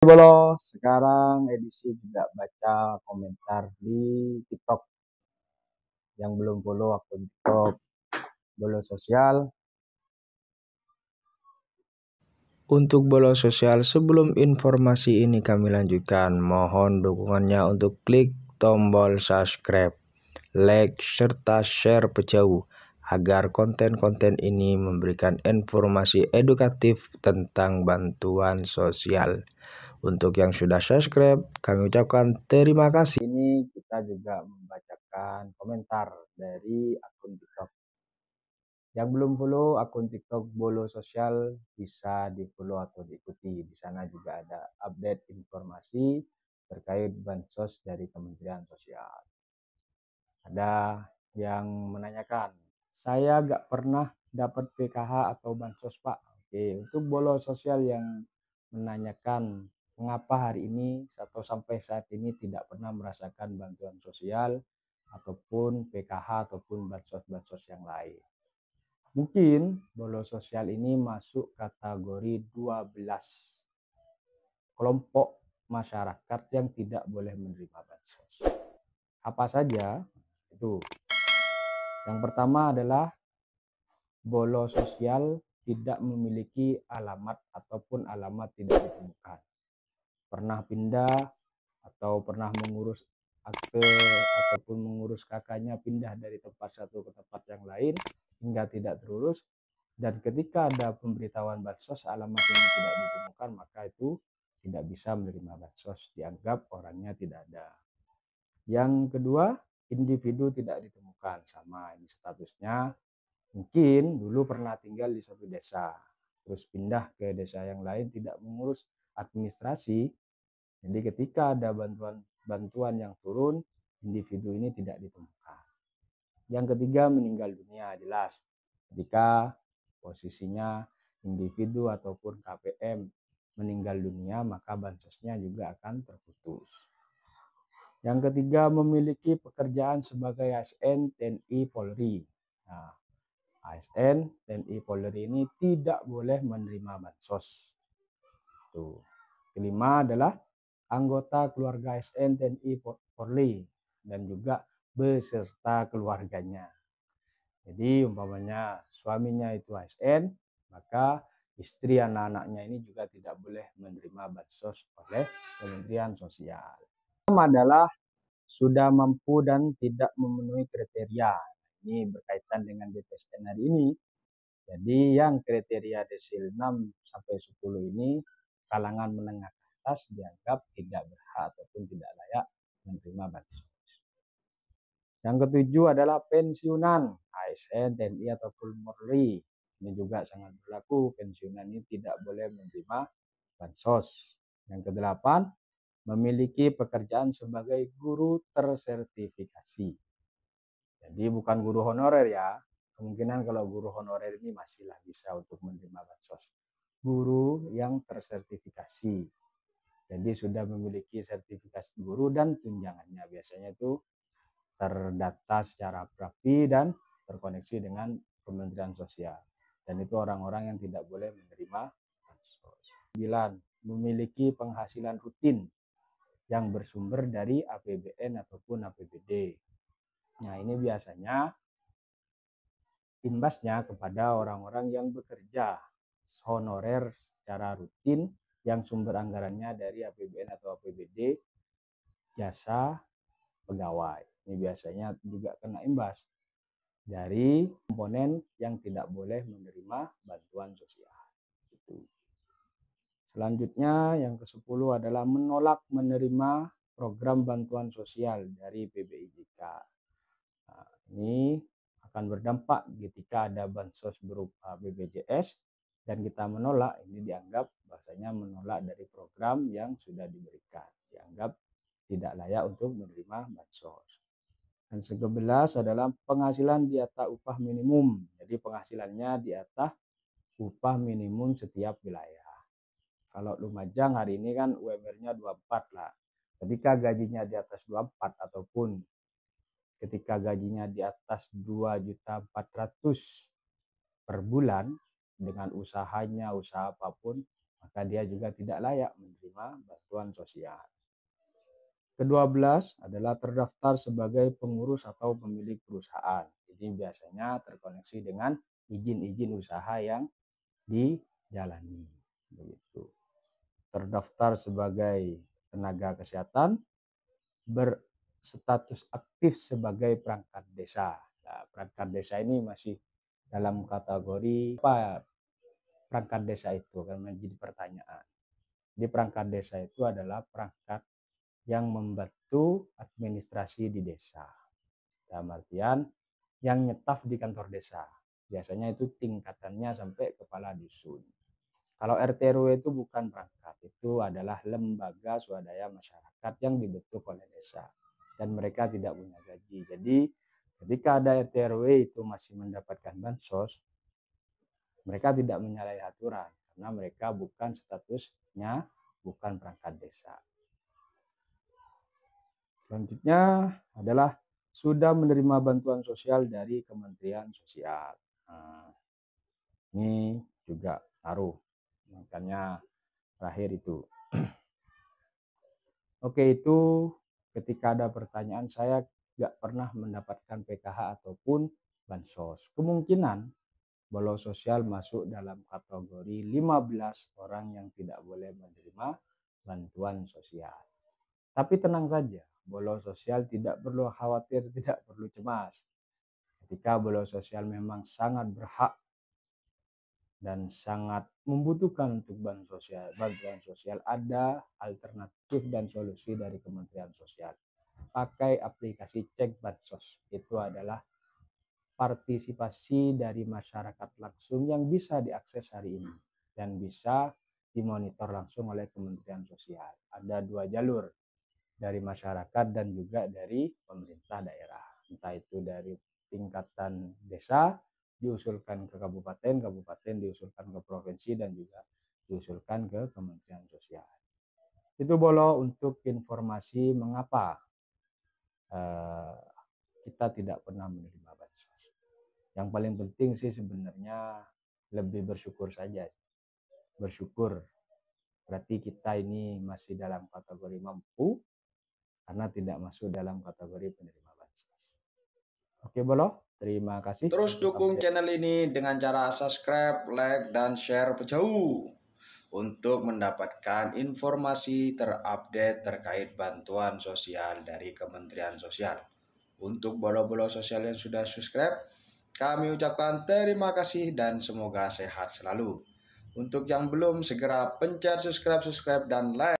Bolos, sekarang edisi juga baca komentar di TikTok. Yang belum follow akun TikTok Bolos Sosial. Untuk bolos sosial, sebelum informasi ini kami lanjutkan, mohon dukungannya untuk klik tombol subscribe, like, serta share sejauh agar konten-konten ini memberikan informasi edukatif tentang bantuan sosial. Untuk yang sudah subscribe, kami ucapkan terima kasih. Ini kita juga membacakan komentar dari akun TikTok. Yang belum follow akun TikTok Bolos Sosial bisa di follow atau diikuti. Di sana juga ada update informasi terkait bansos dari Kementerian Sosial. Ada yang menanyakan, saya gak pernah dapat PKH atau bansos Pak. Oke, untuk Bolos Sosial yang menanyakan mengapa hari ini atau sampai saat ini tidak pernah merasakan bantuan sosial ataupun PKH ataupun bansos-bansos yang lain. Mungkin bolos sosial ini masuk kategori 12 kelompok masyarakat yang tidak boleh menerima bansos. Apa saja? Itu. Yang pertama adalah bolos sosial tidak memiliki alamat ataupun alamat tidak ditemukan. Pernah pindah atau pernah mengurus akte ataupun mengurus kakaknya pindah dari tempat satu ke tempat yang lain hingga tidak terurus, dan ketika ada pemberitahuan bansos alamat ini tidak ditemukan, maka itu tidak bisa menerima bansos, dianggap orangnya tidak ada. Yang kedua, individu tidak ditemukan, sama ini statusnya. Mungkin dulu pernah tinggal di satu desa, terus pindah ke desa yang lain, tidak mengurus administrasi. Jadi ketika ada bantuan yang turun, individu ini tidak ditemukan. Yang ketiga, meninggal dunia, jelas. Ketika posisinya individu ataupun KPM meninggal dunia, maka bansosnya juga akan terputus. Yang ketiga, memiliki pekerjaan sebagai ASN TNI Polri. Nah, ASN TNI Polri ini tidak boleh menerima bansos. Tuh. Kelima adalah anggota keluarga ASN TNI Polri dan juga beserta keluarganya. Jadi umpamanya suaminya itu ASN, maka istri anak-anaknya ini juga tidak boleh menerima bansos oleh Kementerian Sosial. Pertama adalah sudah mampu dan tidak memenuhi kriteria. Ini berkaitan dengan DPSN hari ini. Jadi yang kriteria desil 6 sampai 10 ini kalangan menengah ke atas dianggap tidak berhak ataupun tidak layak menerima bansos. Yang ketujuh adalah pensiunan ASN, TNI ataupun Polri. Ini juga sangat berlaku, pensiunan ini tidak boleh menerima bansos. Yang kedelapan, memiliki pekerjaan sebagai guru tersertifikasi. Jadi bukan guru honorer ya. Kemungkinan kalau guru honorer ini masihlah bisa untuk menerima bansos. Guru yang tersertifikasi. Jadi sudah memiliki sertifikasi guru dan tunjangannya. Biasanya itu terdata secara rapi dan terkoneksi dengan Kementerian Sosial. Dan itu orang-orang yang tidak boleh menerima bansos. 9. Memiliki penghasilan rutin yang bersumber dari APBN ataupun APBD. Nah, ini biasanya imbasnya kepada orang-orang yang bekerja honorer secara rutin yang sumber anggarannya dari APBN atau APBD jasa pegawai. Ini biasanya juga kena imbas dari komponen yang tidak boleh menerima bantuan sosial. Selanjutnya yang ke-10 adalah menolak menerima program bantuan sosial dari PBIJK. Nah, ini akan berdampak ketika ada bansos berupa BPJS dan kita menolak, ini dianggap bahasanya menolak dari program yang sudah diberikan, dianggap tidak layak untuk menerima bansos. Dan ke-11 adalah penghasilan di atas upah minimum. Jadi penghasilannya di atas upah minimum setiap wilayah. Kalau Lumajang hari ini kan UMR-nya 24 lah. Ketika gajinya di atas 24 ataupun ketika gajinya di atas 2.400.000 per bulan dengan usahanya, usaha apapun, maka dia juga tidak layak menerima bantuan sosial. Ke-12 adalah terdaftar sebagai pengurus atau pemilik perusahaan. Jadi biasanya terkoneksi dengan izin-izin usaha yang dijalani. Begitu. Terdaftar sebagai tenaga kesehatan, berstatus aktif sebagai perangkat desa. Nah, perangkat desa ini masih dalam kategori apa perangkat desa itu, kan menjadi pertanyaan. Di perangkat desa itu adalah perangkat yang membantu administrasi di desa. Dalam artian yang nyetaf di kantor desa. Biasanya itu tingkatannya sampai kepala dusun. Kalau RT RW itu bukan perangkat, itu adalah lembaga swadaya masyarakat yang dibentuk oleh desa. Dan mereka tidak punya gaji. Jadi ketika ada RT RW itu masih mendapatkan bansos, mereka tidak menyalahi aturan karena mereka bukan statusnya bukan perangkat desa. Selanjutnya adalah sudah menerima bantuan sosial dari Kementerian Sosial. Nah, ini juga taruh, makanya terakhir itu. Oke, itu ketika ada pertanyaan saya nggak pernah mendapatkan PKH ataupun bansos. Kemungkinan bolos sosial masuk dalam kategori 15 orang yang tidak boleh menerima bantuan sosial. Tapi tenang saja, bolos sosial tidak perlu khawatir, tidak perlu cemas. Ketika bolos sosial memang sangat berhak dan sangat membutuhkan untuk bantuan sosial, ada alternatif dan solusi dari Kementerian Sosial. Pakai aplikasi Cek Bansos. Itu adalah partisipasi dari masyarakat langsung yang bisa diakses hari ini dan bisa dimonitor langsung oleh Kementerian Sosial. Ada 2 jalur, dari masyarakat dan juga dari pemerintah daerah. Entah itu dari tingkatan desa diusulkan ke kabupaten, kabupaten diusulkan ke provinsi dan juga diusulkan ke Kementerian Sosial. Itu Bolo untuk informasi mengapa kita tidak pernah menerima bansos. Yang paling penting sih sebenarnya lebih bersyukur saja. Bersyukur berarti kita ini masih dalam kategori mampu karena tidak masuk dalam kategori penerima bansos. Oke Bolo, terima kasih. Terus dukung channel ini dengan cara subscribe, like, dan share jauh untuk mendapatkan informasi terupdate terkait bantuan sosial dari Kementerian Sosial. Untuk bolo-bolo sosial yang sudah subscribe, kami ucapkan terima kasih dan semoga sehat selalu. Untuk yang belum, segera pencet subscribe dan like.